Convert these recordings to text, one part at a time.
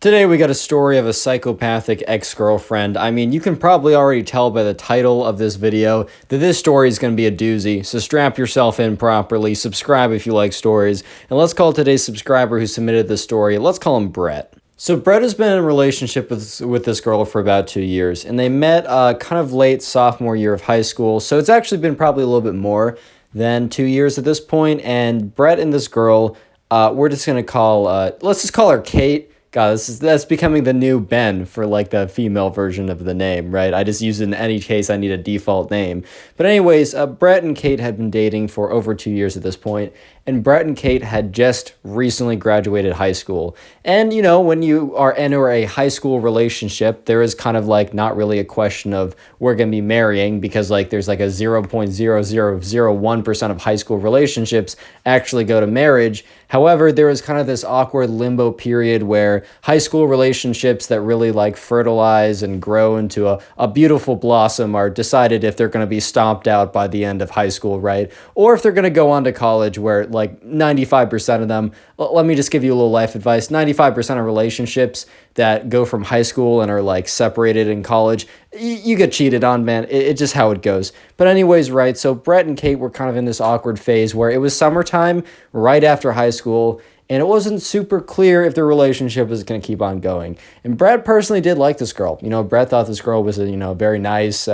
Today we got a story of a psychopathic ex-girlfriend. I mean, you can probably already tell by the title of this video that this story is going to be a doozy, so strap yourself in properly, subscribe if you like stories, and let's call today's subscriber who submitted this story, let's call him Brett. So Brett has been in a relationship with this girl for about 2 years, and they met kind of late sophomore year of high school, so it's actually been probably a little bit more than 2 years at this point, and Brett and this girl, we're just going to call, let's just call her Kate. God, that's becoming the new Ben for like the female version of the name, right? I just use it in any case I need a default name. But anyways, Brett and Kate had been dating for over 2 years at this point, and Brett and Kate had just recently graduated high school. And, you know, when you are enter a high school relationship, there is kind of like not really a question of we're going to be marrying because like there's like a 0.0001% of high school relationships actually go to marriage. However, there is kind of this awkward limbo period where high school relationships that really like fertilize and grow into a beautiful blossom are decided if they're going to be stomped out by the end of high school, right? Or if they're going to go on to college where like 95% of them, let me just give you a little life advice, 95% of relationships that go from high school and are like separated in college, you get cheated on, man. It's just how it goes. But anyways, right, so Brett and Kate were kind of in this awkward phase where it was summertime right after high school, and it wasn't super clear if the relationship was going to keep on going. And Brett personally did like this girl. You know, Brett thought this girl was, very nice.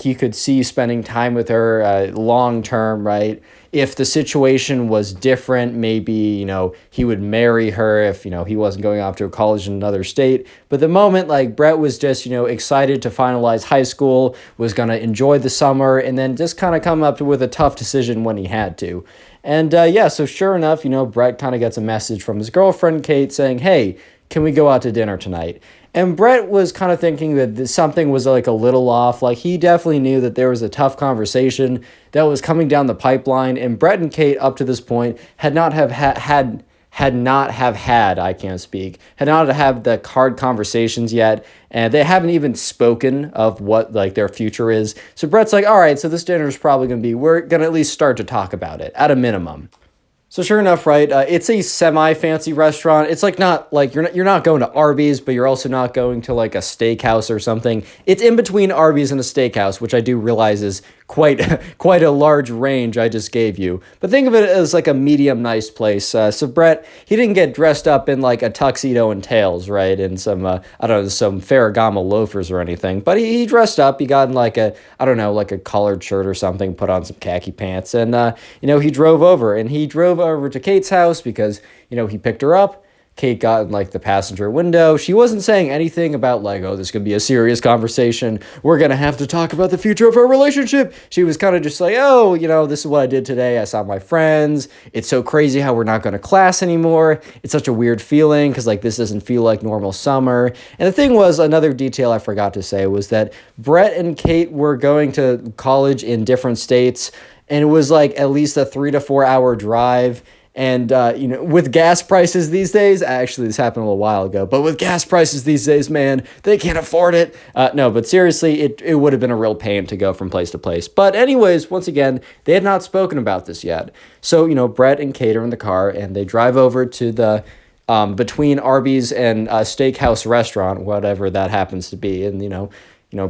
He could see spending time with her long term, right? If the situation was different, maybe, he would marry her if, he wasn't going off to a college in another state. But the moment, like, Brett was just, excited to finalize high school, was going to enjoy the summer, and then just kind of come up with a tough decision when he had to. And so sure enough, Brett kind of gets a message from his girlfriend, Kate, saying, hey, can we go out to dinner tonight? And Brett was kind of thinking that something was like a little off. Like he definitely knew that there was a tough conversation that was coming down the pipeline. And Brett and Kate up to this point had not have had I can't speak, had not have the hard conversations yet. And they haven't even spoken of what like their future is. So Brett's like, all right, so this dinner is probably going to be, we're going to at least start to talk about it at a minimum. So sure enough, right, it's a semi-fancy restaurant. It's like not like you're not going to Arby's, but you're also not going to like a steakhouse or something. It's in between Arby's and a steakhouse, which I do realize is quite a large range I just gave you. But think of it as like a medium nice place. So Brett, he didn't get dressed up in like a tuxedo and tails, right, and some some Ferragamo loafers or anything. But he dressed up. He got in like a collared shirt or something, put on some khaki pants, and he drove over to Kate's house because, he picked her up. Kate got in like the passenger window. She wasn't saying anything about like, oh, this could be a serious conversation. We're going to have to talk about the future of our relationship. She was kind of just like, oh, this is what I did today. I saw my friends. It's so crazy how we're not going to class anymore. It's such a weird feeling because like this doesn't feel like normal summer. And the thing was, another detail I forgot to say was that Brett and Kate were going to college in different states, and it was like at least a 3 to 4 hour drive. And, with gas prices these days, actually this happened a little while ago, but with gas prices these days, man, they can't afford it. No, but seriously, it would have been a real pain to go from place to place. But anyways, once again, they had not spoken about this yet. So, Brett and Kate are in the car and they drive over to the, between Arby's and a steakhouse restaurant, whatever that happens to be. And,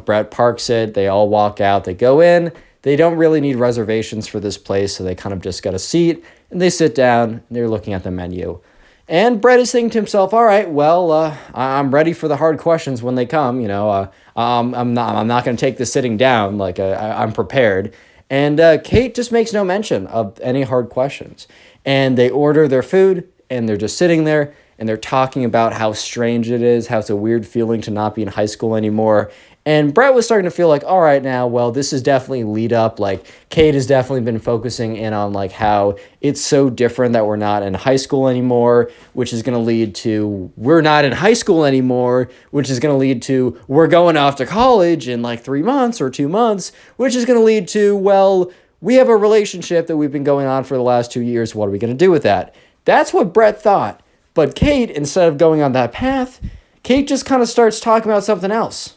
Brett parks it, they all walk out, they go in. They don't really need reservations for this place, so they kind of just got a seat, and they sit down, and they're looking at the menu. And Brett is thinking to himself, all right, well, I'm ready for the hard questions when they come, I'm not going to take this sitting down, like, I'm prepared. And Kate just makes no mention of any hard questions. And they order their food, and they're just sitting there, and they're talking about how strange it is, how it's a weird feeling to not be in high school anymore. And Brett was starting to feel like, all right, now, well, this is definitely lead up. Like, Kate has definitely been focusing in on, like, how it's so different that we're not in high school anymore, which is going to lead to we're not in high school anymore, which is going to lead to we're going off to college in, like, 3 months or 2 months, which is going to lead to, well, we have a relationship that we've been going on for the last 2 years. What are we going to do with that? That's what Brett thought. But Kate, instead of going on that path, Kate just kind of starts talking about something else.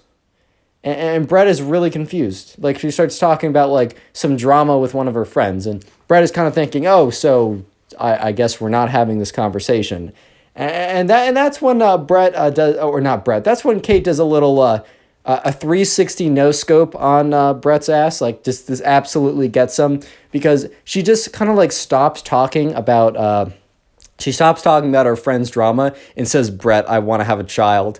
And Brett is really confused. Like, she starts talking about, like, some drama with one of her friends. And Brett is kind of thinking, oh, so I guess we're not having this conversation. And that's when Brett does, or not Brett. That's when Kate does a little a 360 no scope on Brett's ass. Like just this absolutely gets him because she just kind of like stops talking about. She stops talking about her friend's drama and says, "Brett, I want to have a child."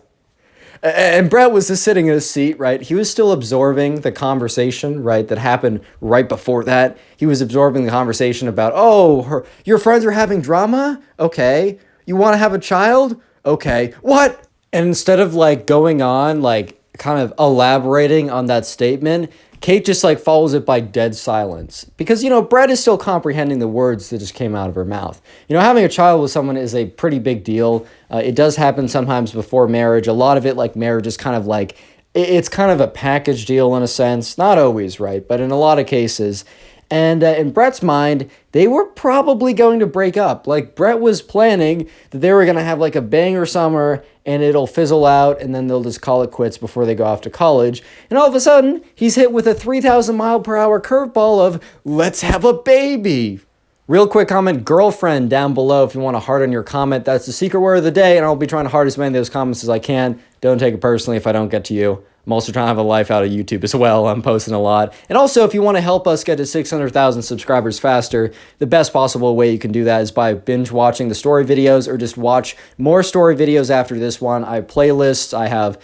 And Brett was just sitting in his seat, right? He was still absorbing the conversation, right, that happened right before that. He was absorbing the conversation about, your friends are having drama? Okay. You want to have a child? Okay. What? And instead of like going on, like kind of elaborating on that statement, Kate just like follows it by dead silence because, Brett is still comprehending the words that just came out of her mouth. Having a child with someone is a pretty big deal. It does happen sometimes before marriage. A lot of it, like marriage, is kind of like, it's kind of a package deal in a sense. Not always, right? But in a lot of cases. And in Brett's mind, they were probably going to break up. Like Brett was planning that they were going to have like a banger summer and it'll fizzle out and then they'll just call it quits before they go off to college. And all of a sudden, he's hit with a 3,000 mile per hour curveball of let's have a baby. Real quick comment, girlfriend down below if you want to heart on your comment. That's the secret word of the day, and I'll be trying to heart as many of those comments as I can. Don't take it personally if I don't get to you. I'm also trying to have a life out of YouTube as well. I'm posting a lot. And also, if you want to help us get to 600,000 subscribers faster, the best possible way you can do that is by binge watching the story videos or just watch more story videos after this one. I have playlists. I have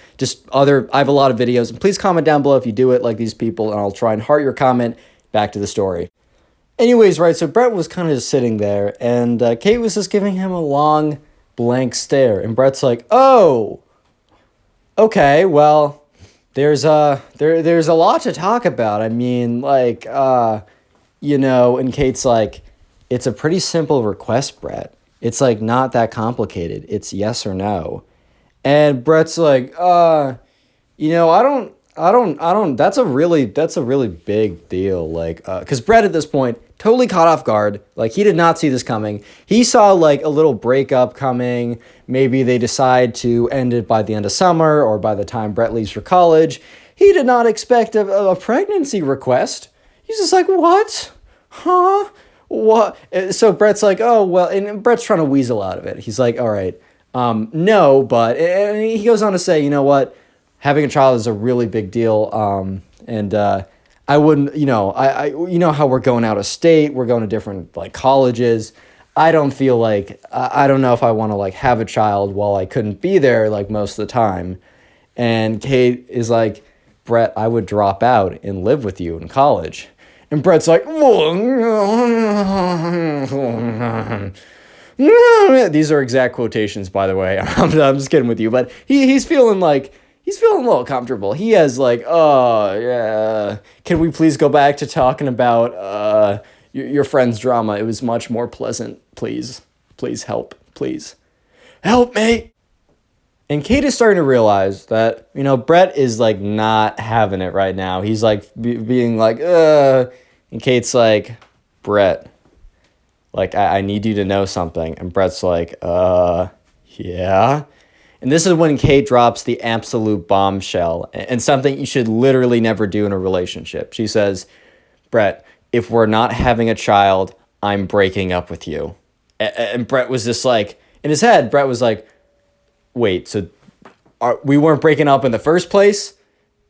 a lot of videos. And please comment down below if you do it like these people, and I'll try and heart your comment. Back to the story. Anyways, right, so Brett was kind of just sitting there, and Kate was just giving him a long, blank stare. And Brett's like, oh, okay, well, there's a lot to talk about. I mean, like, and Kate's like, it's a pretty simple request, Brett. It's like not that complicated. It's yes or no. And Brett's like, I don't, that's a really big deal. Like, cause Brett at this point totally caught off guard. Like he did not see this coming. He saw like a little breakup coming. Maybe they decide to end it by the end of summer or by the time Brett leaves for college. He did not expect a pregnancy request. He's just like, what? Huh? What? So Brett's like, oh, well, and Brett's trying to weasel out of it. He's like, all right, no, but, and he goes on to say, you know what? Having a child is a really big deal. I wouldn't, how we're going out of state, we're going to different like colleges. I don't feel like, I don't know if I want to like have a child while I couldn't be there like most of the time. And Kate is like, Brett, I would drop out and live with you in college. And Brett's like, these are exact quotations, by the way. I'm just kidding with you, but he's feeling a little comfortable. He has like, oh, yeah, can we please go back to talking about your friend's drama? It was much more pleasant. Please help. Please help me. And Kate is starting to realize that, Brett is like not having it right now. He's like being like, and Kate's like, Brett, like, I need you to know something. And Brett's like, yeah. And this is when Kate drops the absolute bombshell and something you should literally never do in a relationship. She says, Brett, if we're not having a child, I'm breaking up with you. And Brett was just like, in his head, Brett was like, wait, so we weren't breaking up in the first place?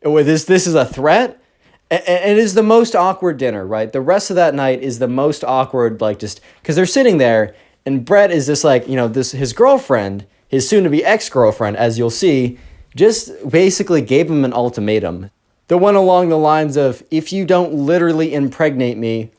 This is a threat? And it is the most awkward dinner, right? The rest of that night is the most awkward, like just because they're sitting there and Brett is just like, his girlfriend, his soon-to-be ex-girlfriend, as you'll see, just basically gave him an ultimatum. The one along the lines of, if you don't literally impregnate me,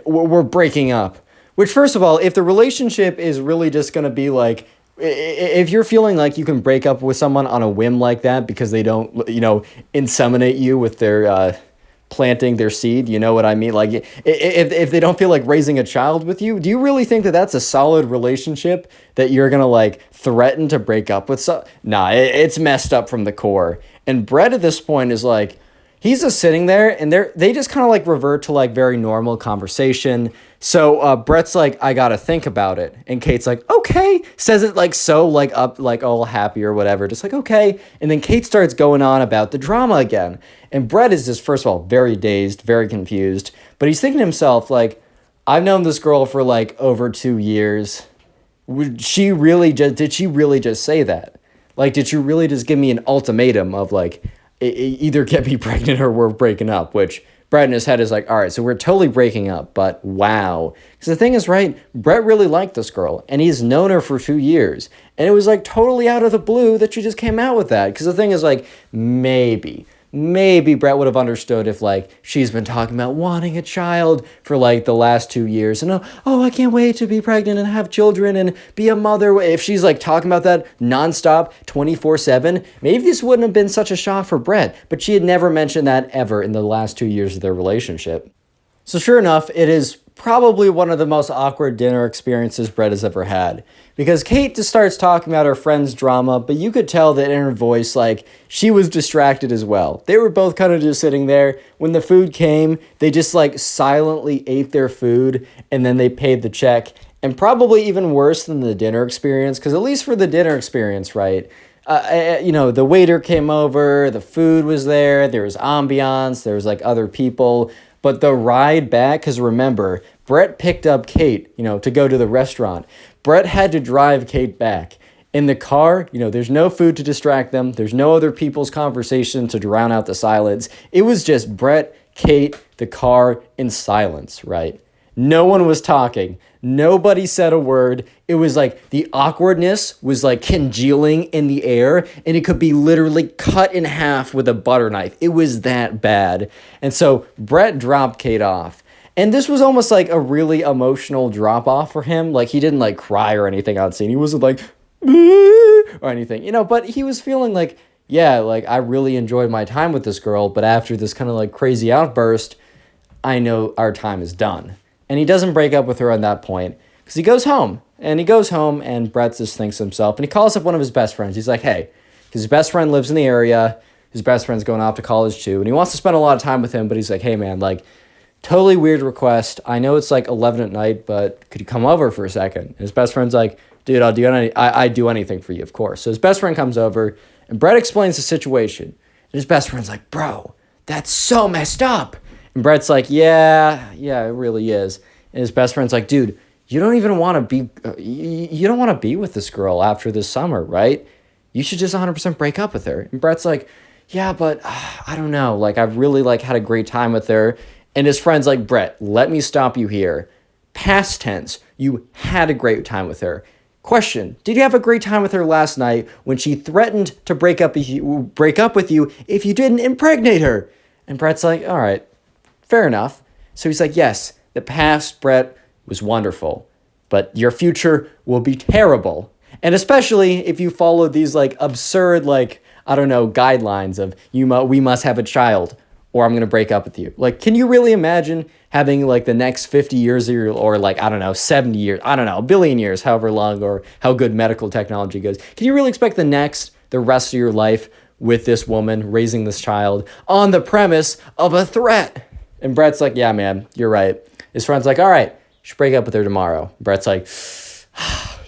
we're breaking up. Which, first of all, if the relationship is really just going to be like, if you're feeling like you can break up with someone on a whim like that because they don't, inseminate you with their planting their seed, you know what I mean? Like, if they don't feel like raising a child with you, do you really think that that's a solid relationship that you're going to, like, threaten to break up with? Nah, it's messed up from the core. And Brett at this point is like, he's just sitting there, and they just kind of, like, revert to, like, very normal conversation. So Brett's like, I gotta think about it. And Kate's like, okay. Says it like so, like up, like all happy or whatever. Just like, okay. And then Kate starts going on about the drama again. And Brett is just, first of all, very dazed, very confused. But he's thinking to himself, like, I've known this girl for like over 2 years. did she really just say that? Like, did she really just give me an ultimatum of like, either get me pregnant or we're breaking up? Which Brett in his head is like, all right, so we're totally breaking up, but wow. Because the thing is, right, Brett really liked this girl, and he's known her for 2 years. And it was like totally out of the blue that she just came out with that. Because the thing is, like, maybe Brett would have understood if like she's been talking about wanting a child for like the last 2 years, and I can't wait to be pregnant and have children and be a mother. If she's like talking about that nonstop 24/7, maybe this wouldn't have been such a shock for Brett, but she had never mentioned that ever in the last 2 years of their relationship. So sure enough, it is probably one of the most awkward dinner experiences Brett has ever had. Because Kate just starts talking about her friend's drama, but you could tell that in her voice, like, she was distracted as well. They were both kind of just sitting there. When the food came, they just, like, silently ate their food, and then they paid the check. And probably even worse than the dinner experience, because at least for the dinner experience, right, the waiter came over, the food was there was ambiance, there was, like, other people. But the ride back, because remember, Brett picked up Kate, to go to the restaurant. Brett had to drive Kate back. In the car, there's no food to distract them. There's no other people's conversation to drown out the silence. It was just Brett, Kate, the car, in silence, right? No one was talking. Nobody said a word. It was like the awkwardness was like congealing in the air, and it could be literally cut in half with a butter knife. It was that bad. And so Brett dropped Kate off. And this was almost like a really emotional drop off for him. Like, he didn't like cry or anything on scene. He wasn't like, or anything, but he was feeling like, yeah, like I really enjoyed my time with this girl. But after this kind of like crazy outburst, I know our time is done. And he doesn't break up with her on that point because he goes home. And Brett just thinks to himself, and he calls up one of his best friends. He's like, hey, his best friend lives in the area. His best friend's going off to college too. And he wants to spend a lot of time with him, but he's like, hey man, like, totally weird request. I know it's like 11 at night, but could you come over for a second? And his best friend's like, dude, I'd do anything for you, of course. So his best friend comes over, and Brett explains the situation. And his best friend's like, bro, that's so messed up. And Brett's like, yeah, it really is. And his best friend's like, dude, you don't want to be with this girl after this summer, right? You should just 100% break up with her. And Brett's like, yeah, but I don't know. Like, I've really like had a great time with her. And his friend's like, Brett, let me stop you here. Past tense, you had a great time with her. Question, did you have a great time with her last night when she threatened to break up with you if you didn't impregnate her? And Brett's like, all right, fair enough. So he's like, yes, the past, Brett, was wonderful, but your future will be terrible. And especially if you follow these like absurd, like, I don't know, guidelines of we must have a child or I'm going to break up with you. Like, can you really imagine having like the next 50 years or like, I don't know, 70 years, I don't know, a billion years, however long or how good medical technology goes. Can you really expect the rest of your life with this woman raising this child on the premise of a threat? And Brett's like, yeah, man, you're right. His friend's like, all right, you should break up with her tomorrow. Brett's like,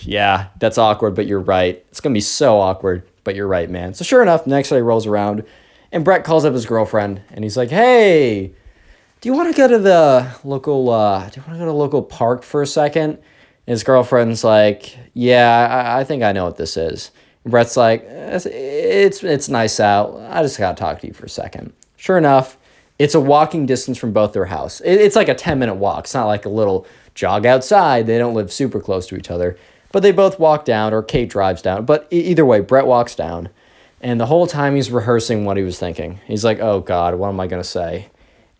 yeah, that's awkward, but you're right. It's going to be so awkward, but you're right, man. So sure enough, the next day rolls around, and Brett calls up his girlfriend, and he's like, hey, do you want to go to the local park for a second? And his girlfriend's like, yeah, I think I know what this is. And Brett's like, it's nice out. I just got to talk to you for a second. Sure enough, it's a walking distance from both their house. It's like a 10-minute walk. It's not like a little jog outside. They don't live super close to each other. But they both walk down, or Kate drives down. But either way, Brett walks down. And the whole time he's rehearsing what he was thinking. He's like, oh, God, what am I going to say?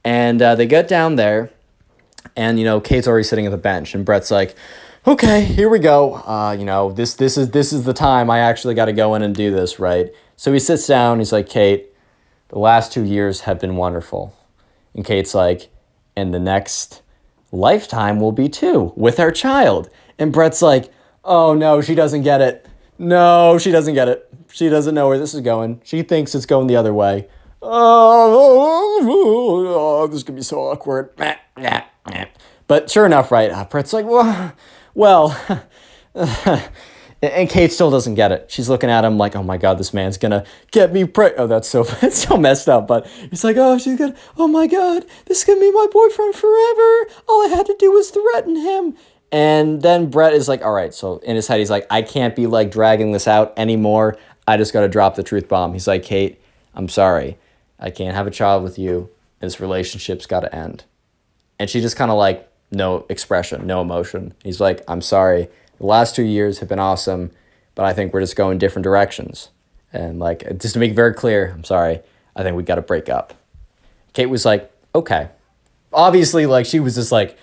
And they get down there, and, Kate's already sitting at the bench. And Brett's like, okay, here we go. This is the time I actually got to go in and do this, right? So he sits down. He's like, Kate, the last 2 years have been wonderful. And Kate's like, and the next lifetime will be too, with our child. And Brett's like, oh, no, she doesn't get it. No, she doesn't get it. She doesn't know where this is going. She thinks it's going the other way. Oh, this is going to be so awkward. But sure enough, right, Brett's like, well, and Kate still doesn't get it. She's looking at him like, oh my God, this man's going to get me pregnant. Oh, that's so messed up. But he's like, oh my God, this is going to be my boyfriend forever. All I had to do was threaten him. And then Brett is like, all right, so in his head, he's like, I can't be like dragging this out anymore. I just got to drop the truth bomb. He's like, Kate, I'm sorry. I can't have a child with you. This relationship's got to end. And she just kind of like, no expression, no emotion. He's like, I'm sorry. The last 2 years have been awesome, but I think we're just going different directions. And like, just to make it very clear, I'm sorry. I think we got to break up. Kate was like, okay. Obviously, like, she was just like,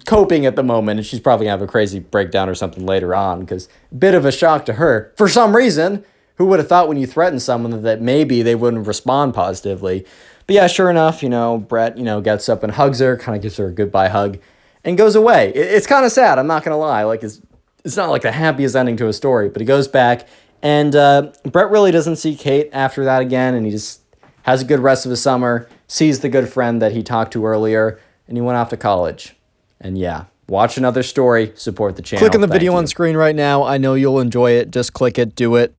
coping at the moment, and she's probably gonna have a crazy breakdown or something later on, because a bit of a shock to her for some reason. Who would have thought when you threaten someone that maybe they wouldn't respond positively? But yeah, sure enough, Brett, gets up and hugs her, kind of gives her a goodbye hug, and goes away. It's kind of sad, I'm not gonna lie. Like, it's not like the happiest ending to a story, but he goes back, and Brett really doesn't see Kate after that again, and he just has a good rest of his summer, sees the good friend that he talked to earlier, and he went off to college. And yeah, watch another story, support the channel. Click on the video on screen right now. I know you'll enjoy it. Just click it, do it.